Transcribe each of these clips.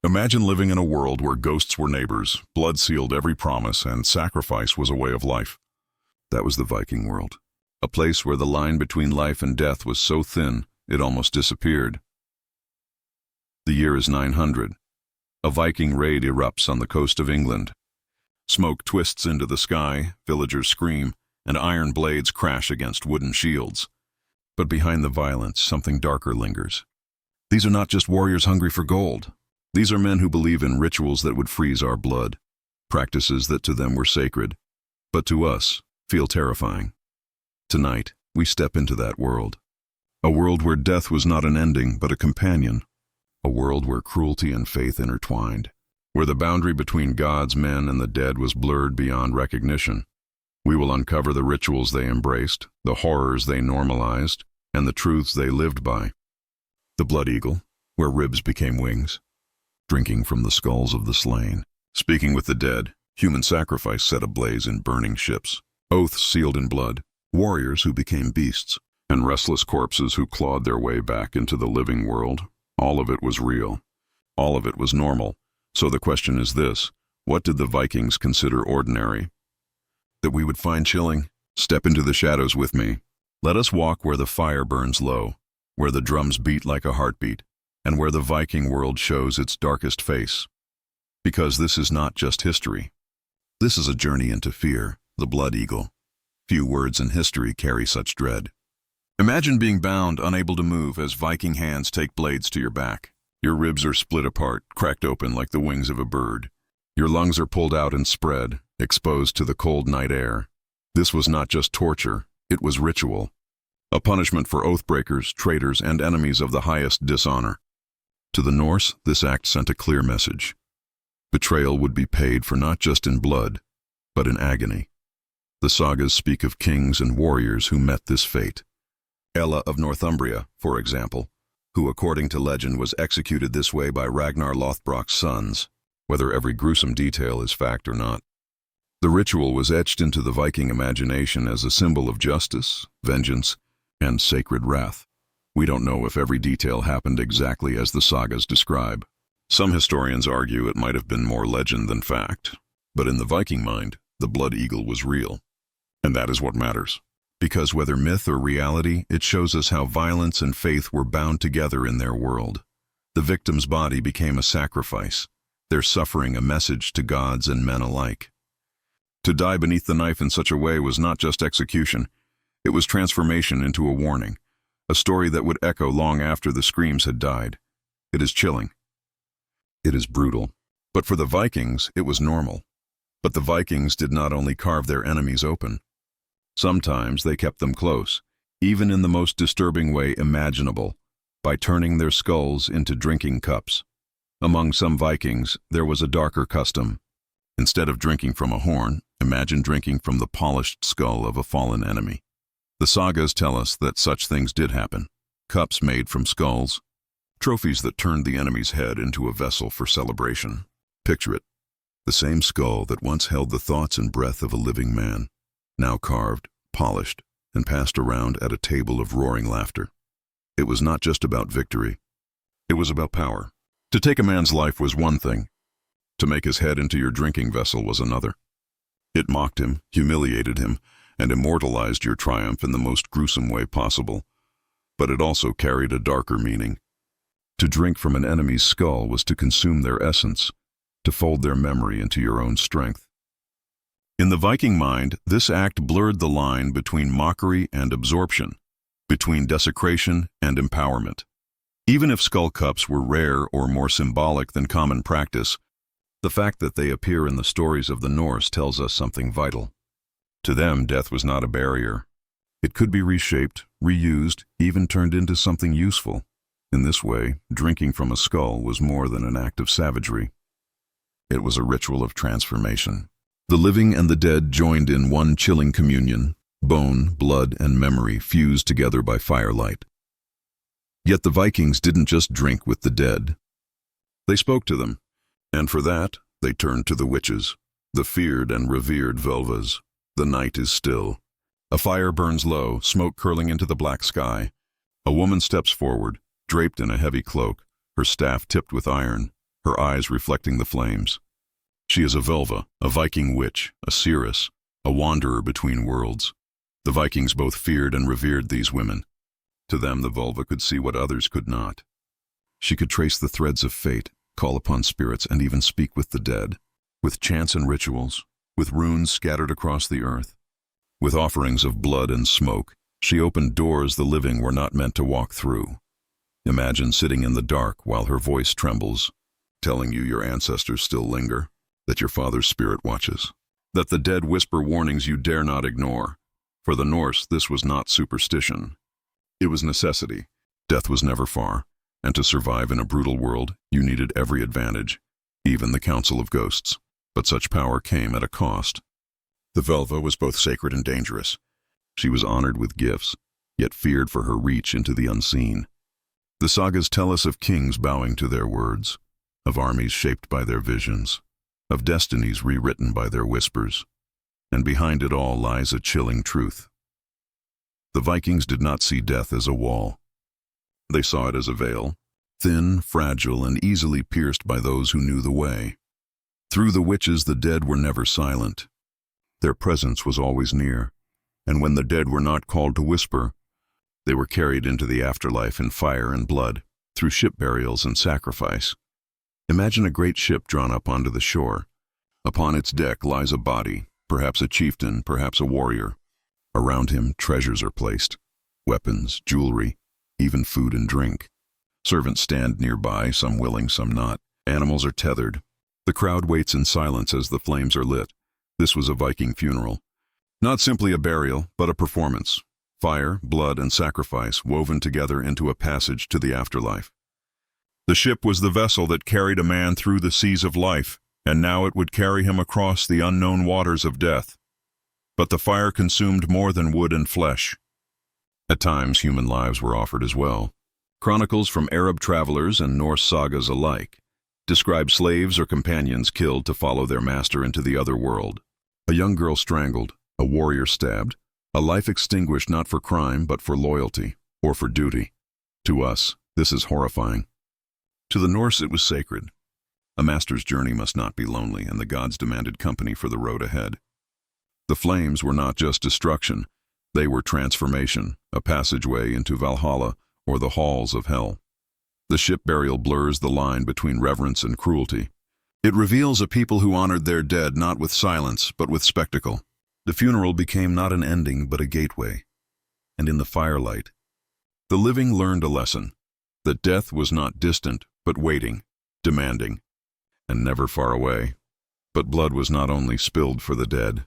Imagine living in a world where ghosts were neighbors, blood sealed every promise, and sacrifice was a way of life. That was the Viking world. A place where the line between life and death was so thin, it almost disappeared. The year is 900. A Viking raid erupts on the coast of England. Smoke twists into the sky, villagers scream, and iron blades crash against wooden shields. But behind the violence, something darker lingers. These are not just warriors hungry for gold. These are men who believe in rituals that would freeze our blood, practices that to them were sacred, but to us feel terrifying. Tonight, we step into that world. A world where death was not an ending, but a companion. A world where cruelty and faith intertwined, where the boundary between God's men and the dead was blurred beyond recognition. We will uncover the rituals they embraced, the horrors they normalized, and the truths they lived by. The blood eagle, where ribs became wings. Drinking from the skulls of the slain. Speaking with the dead, human sacrifice set ablaze in burning ships. Oaths sealed in blood, warriors who became beasts, and restless corpses who clawed their way back into the living world. All of it was real. All of it was normal. So the question is this: what did the Vikings consider ordinary? That we would find chilling? Step into the shadows with me. Let us walk where the fire burns low, where the drums beat like a heartbeat, and where the Viking world shows its darkest face. Because this is not just history. This is a journey into fear, the blood eagle. Few words in history carry such dread. Imagine being bound, unable to move, as Viking hands take blades to your back. Your ribs are split apart, cracked open like the wings of a bird. Your lungs are pulled out and spread, exposed to the cold night air. This was not just torture, it was ritual. A punishment for oath-breakers, traitors, and enemies of the highest dishonor. To the Norse, this act sent a clear message. Betrayal would be paid for not just in blood, but in agony. The sagas speak of kings and warriors who met this fate. Ella of Northumbria, for example, who according to legend was executed this way by Ragnar Lothbrok's sons, whether every gruesome detail is fact or not. The ritual was etched into the Viking imagination as a symbol of justice, vengeance, and sacred wrath. We don't know if every detail happened exactly as the sagas describe. Some historians argue it might have been more legend than fact, but in the Viking mind, the blood eagle was real. And that is what matters. Because whether myth or reality, it shows us how violence and faith were bound together in their world. The victim's body became a sacrifice, their suffering a message to gods and men alike. To die beneath the knife in such a way was not just execution, it was transformation into a warning, a story that would echo long after the screams had died. It is chilling. It is brutal. But for the Vikings, it was normal. But the Vikings did not only carve their enemies open. Sometimes they kept them close, even in the most disturbing way imaginable, by turning their skulls into drinking cups. Among some Vikings, there was a darker custom. Instead of drinking from a horn, imagine drinking from the polished skull of a fallen enemy. The sagas tell us that such things did happen. Cups made from skulls, trophies that turned the enemy's head into a vessel for celebration. Picture it. The same skull that once held the thoughts and breath of a living man, now carved, polished, and passed around at a table of roaring laughter. It was not just about victory. It was about power. To take a man's life was one thing. To make his head into your drinking vessel was another. It mocked him, humiliated him, and immortalized your triumph in the most gruesome way possible. But it also carried a darker meaning. To drink from an enemy's skull was to consume their essence, to fold their memory into your own strength. In the Viking mind, this act blurred the line between mockery and absorption, between desecration and empowerment. Even if skull cups were rare or more symbolic than common practice, the fact that they appear in the stories of the Norse tells us something vital. To them, death was not a barrier. It could be reshaped, reused, even turned into something useful. In this way, drinking from a skull was more than an act of savagery. It was a ritual of transformation. The living and the dead joined in one chilling communion, bone, blood, and memory fused together by firelight. Yet the Vikings didn't just drink with the dead. They spoke to them, and for that, they turned to the witches, the feared and revered Volvas. The night is still. A fire burns low, smoke curling into the black sky. A woman steps forward, draped in a heavy cloak, her staff tipped with iron, her eyes reflecting the flames. She is a Velva, a Viking witch, a seeress, a wanderer between worlds. The Vikings both feared and revered these women. To them, the Volva could see what others could not. She could trace the threads of fate, call upon spirits, and even speak with the dead, with chants and rituals, with runes scattered across the earth. With offerings of blood and smoke, she opened doors the living were not meant to walk through. Imagine sitting in the dark while her voice trembles, telling you your ancestors still linger, that your father's spirit watches, that the dead whisper warnings you dare not ignore. For the Norse, this was not superstition. It was necessity. Death was never far, and to survive in a brutal world, you needed every advantage, even the counsel of ghosts. But such power came at a cost. The Velva was both sacred and dangerous. She was honored with gifts, yet feared for her reach into the unseen. The sagas tell us of kings bowing to their words, of armies shaped by their visions, of destinies rewritten by their whispers. And behind it all lies a chilling truth. The Vikings did not see death as a wall. They saw it as a veil, thin, fragile, and easily pierced by those who knew the way. Through the witches, the dead were never silent. Their presence was always near, and when the dead were not called to whisper, they were carried into the afterlife in fire and blood, through ship burials and sacrifice. Imagine a great ship drawn up onto the shore. Upon its deck lies a body, perhaps a chieftain, perhaps a warrior. Around him, treasures are placed, weapons, jewelry, even food and drink. Servants stand nearby, some willing, some not. Animals are tethered. The crowd waits in silence as the flames are lit. This was a Viking funeral. Not simply a burial, but a performance. Fire, blood, and sacrifice woven together into a passage to the afterlife. The ship was the vessel that carried a man through the seas of life, and now it would carry him across the unknown waters of death. But the fire consumed more than wood and flesh. At times, human lives were offered as well. Chronicles from Arab travelers and Norse sagas alike describe slaves or companions killed to follow their master into the other world. A young girl strangled, a warrior stabbed, a life extinguished not for crime but for loyalty or for duty. To us, this is horrifying. To the Norse, it was sacred. A master's journey must not be lonely, and the gods demanded company for the road ahead. The flames were not just destruction, they were transformation, a passageway into Valhalla or the halls of hell. The ship burial blurs the line between reverence and cruelty. It reveals a people who honored their dead not with silence but with spectacle. The funeral became not an ending but a gateway. And in the firelight, the living learned a lesson, that death was not distant but waiting, demanding, and never far away. But blood was not only spilled for the dead.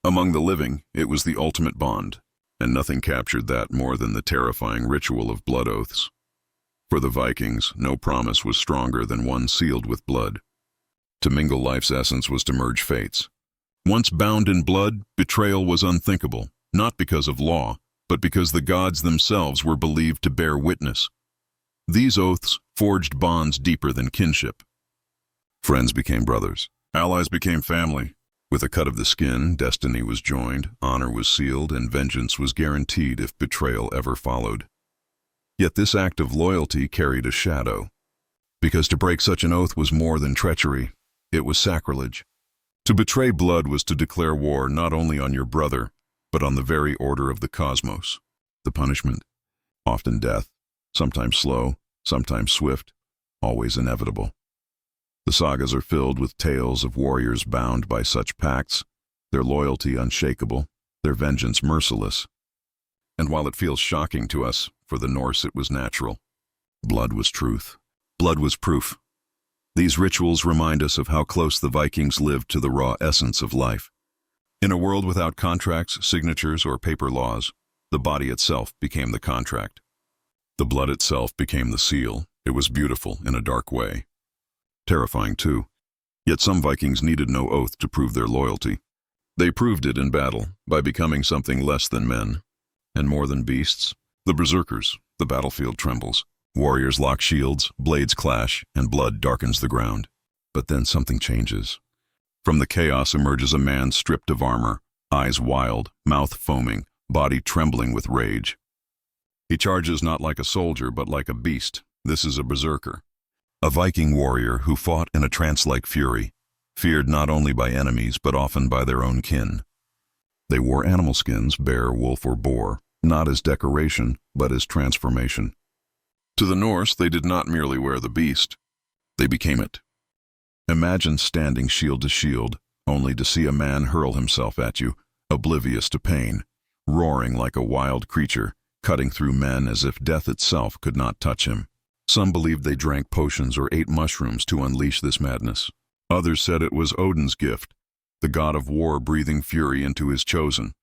Among the living, it was the ultimate bond, and nothing captured that more than the terrifying ritual of blood oaths. For the Vikings, no promise was stronger than one sealed with blood. To mingle life's essence was to merge fates. Once bound in blood, betrayal was unthinkable, not because of law, but because the gods themselves were believed to bear witness. These oaths forged bonds deeper than kinship. Friends became brothers, allies became family. With a cut of the skin, destiny was joined, honor was sealed, and vengeance was guaranteed if betrayal ever followed. Yet this act of loyalty carried a shadow, because to break such an oath was more than treachery, it was sacrilege. To betray blood was to declare war not only on your brother, but on the very order of the cosmos. The punishment, often death, sometimes slow, sometimes swift, always inevitable. The sagas are filled with tales of warriors bound by such pacts, their loyalty unshakable, their vengeance merciless. And while it feels shocking to us, for the Norse it was natural. Blood was truth. Blood was proof. These rituals remind us of how close the Vikings lived to the raw essence of life. In a world without contracts, signatures, or paper laws, the body itself became the contract. The blood itself became the seal. It was beautiful in a dark way. Terrifying too. Yet some Vikings needed no oath to prove their loyalty. They proved it in battle by becoming something less than men and more than beasts. The berserkers, the battlefield trembles. Warriors lock shields, blades clash, and blood darkens the ground. But then something changes. From the chaos emerges a man stripped of armor, eyes wild, mouth foaming, body trembling with rage. He charges not like a soldier, but like a beast. This is a berserker. A Viking warrior who fought in a trance-like fury, feared not only by enemies but often by their own kin. They wore animal skins, bear, wolf, or boar, not as decoration, but as transformation. To the Norse, they did not merely wear the beast, they became it. Imagine standing shield to shield, only to see a man hurl himself at you, oblivious to pain, roaring like a wild creature, cutting through men as if death itself could not touch him. Some believed they drank potions or ate mushrooms to unleash this madness. Others said it was Odin's gift, the god of war breathing fury into his chosen.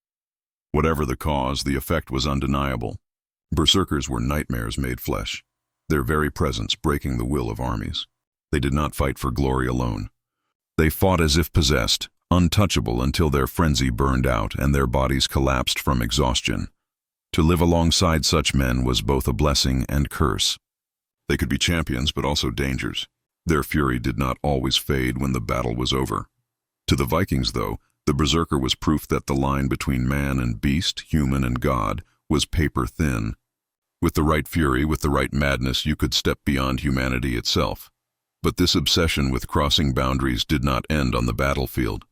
Whatever the cause, the effect was undeniable. Berserkers were nightmares made flesh, their very presence breaking the will of armies. They did not fight for glory alone. They fought as if possessed, untouchable until their frenzy burned out and their bodies collapsed from exhaustion. To live alongside such men was both a blessing and curse. They could be champions, but also dangers. Their fury did not always fade when the battle was over. To the Vikings, though, the berserker was proof that the line between man and beast, human and god, was paper thin. With the right fury, with the right madness, you could step beyond humanity itself. But this obsession with crossing boundaries did not end on the battlefield.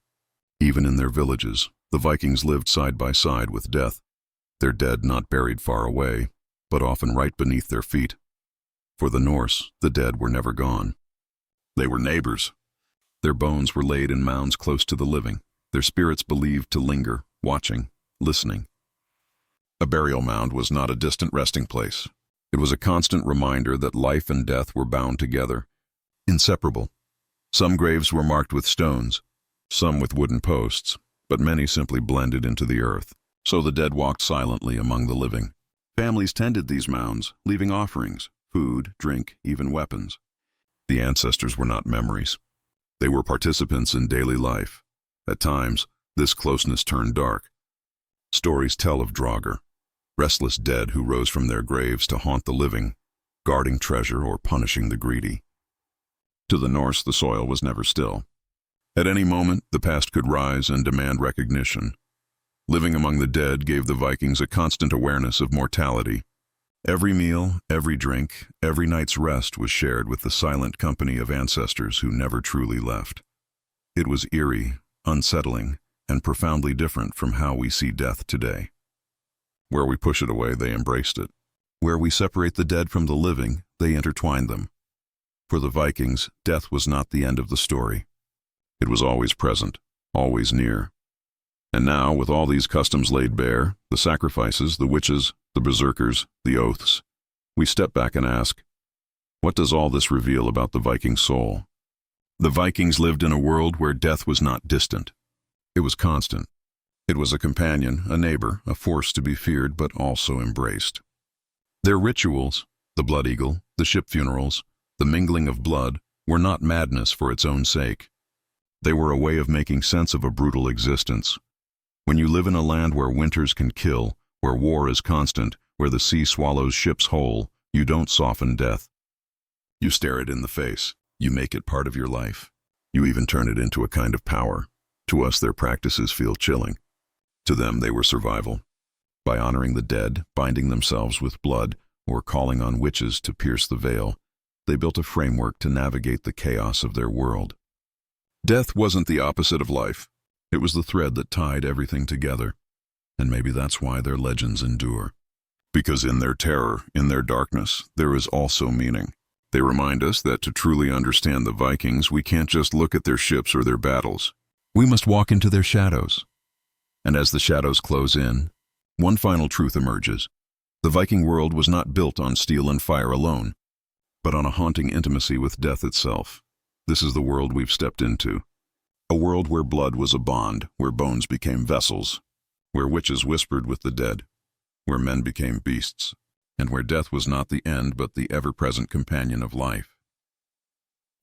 Even in their villages, the Vikings lived side by side with death, their dead not buried far away, but often right beneath their feet. For the Norse, the dead were never gone. They were neighbors. Their bones were laid in mounds close to the living, their spirits believed to linger, watching, listening. A burial mound was not a distant resting place. It was a constant reminder that life and death were bound together, inseparable. Some graves were marked with stones, some with wooden posts, but many simply blended into the earth. So the dead walked silently among the living. Families tended these mounds, leaving offerings, food, drink, even weapons. The ancestors were not memories. They were participants in daily life. At times, this closeness turned dark. Stories tell of Draugr, restless dead who rose from their graves to haunt the living, guarding treasure or punishing the greedy. To the Norse, the soil was never still. At any moment, the past could rise and demand recognition. Living among the dead gave the Vikings a constant awareness of mortality. Every meal, every drink, every night's rest was shared with the silent company of ancestors who never truly left. It was eerie, unsettling, and profoundly different from how we see death today. Where we push it away, they embraced it. Where we separate the dead from the living, they intertwined them. For the Vikings, death was not the end of the story. It was always present, always near. And now, with all these customs laid bare, the sacrifices, the witches, the berserkers, the oaths, we step back and ask, what does all this reveal about the Viking soul? The Vikings lived in a world where death was not distant. It was constant. It was a companion, a neighbor, a force to be feared but also embraced. Their rituals, the blood eagle, the ship funerals, the mingling of blood, were not madness for its own sake. They were a way of making sense of a brutal existence. When you live in a land where winters can kill, where war is constant, where the sea swallows ships whole, you don't soften death. You stare it in the face. You make it part of your life. You even turn it into a kind of power. To us, their practices feel chilling. To them, they were survival. By honoring the dead, binding themselves with blood, or calling on witches to pierce the veil, they built a framework to navigate the chaos of their world. Death wasn't the opposite of life. It was the thread that tied everything together. And maybe that's why their legends endure. Because in their terror, in their darkness, there is also meaning. They remind us that to truly understand the Vikings, we can't just look at their ships or their battles. We must walk into their shadows. And as the shadows close in, one final truth emerges. The Viking world was not built on steel and fire alone, but on a haunting intimacy with death itself. This is the world we've stepped into. A world where blood was a bond, where bones became vessels, where witches whispered with the dead, where men became beasts, and where death was not the end but the ever-present companion of life.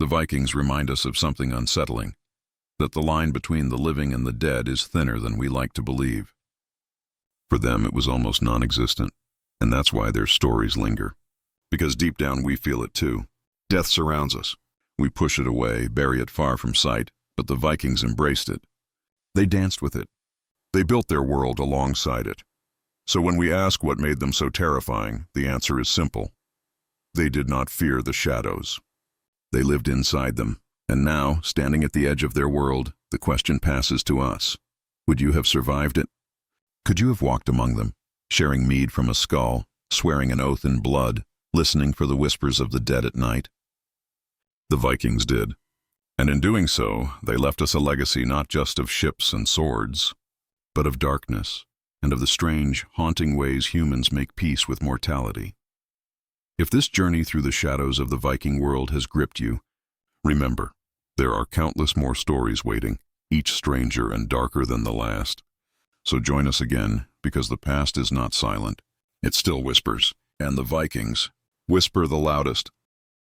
The Vikings remind us of something unsettling, that the line between the living and the dead is thinner than we like to believe. For them, it was almost non-existent, and that's why their stories linger. Because deep down we feel it too. Death surrounds us. We push it away, bury it far from sight, but the Vikings embraced it. They danced with it. They built their world alongside it. So when we ask what made them so terrifying, the answer is simple. They did not fear the shadows. They lived inside them, and now, standing at the edge of their world, the question passes to us. Would you have survived it? Could you have walked among them, sharing mead from a skull, swearing an oath in blood, listening for the whispers of the dead at night? The Vikings did. And in doing so, they left us a legacy not just of ships and swords, but of darkness, and of the strange, haunting ways humans make peace with mortality. If this journey through the shadows of the Viking world has gripped you, remember, there are countless more stories waiting, each stranger and darker than the last. So join us again, because the past is not silent. It still whispers, and the Vikings whisper the loudest.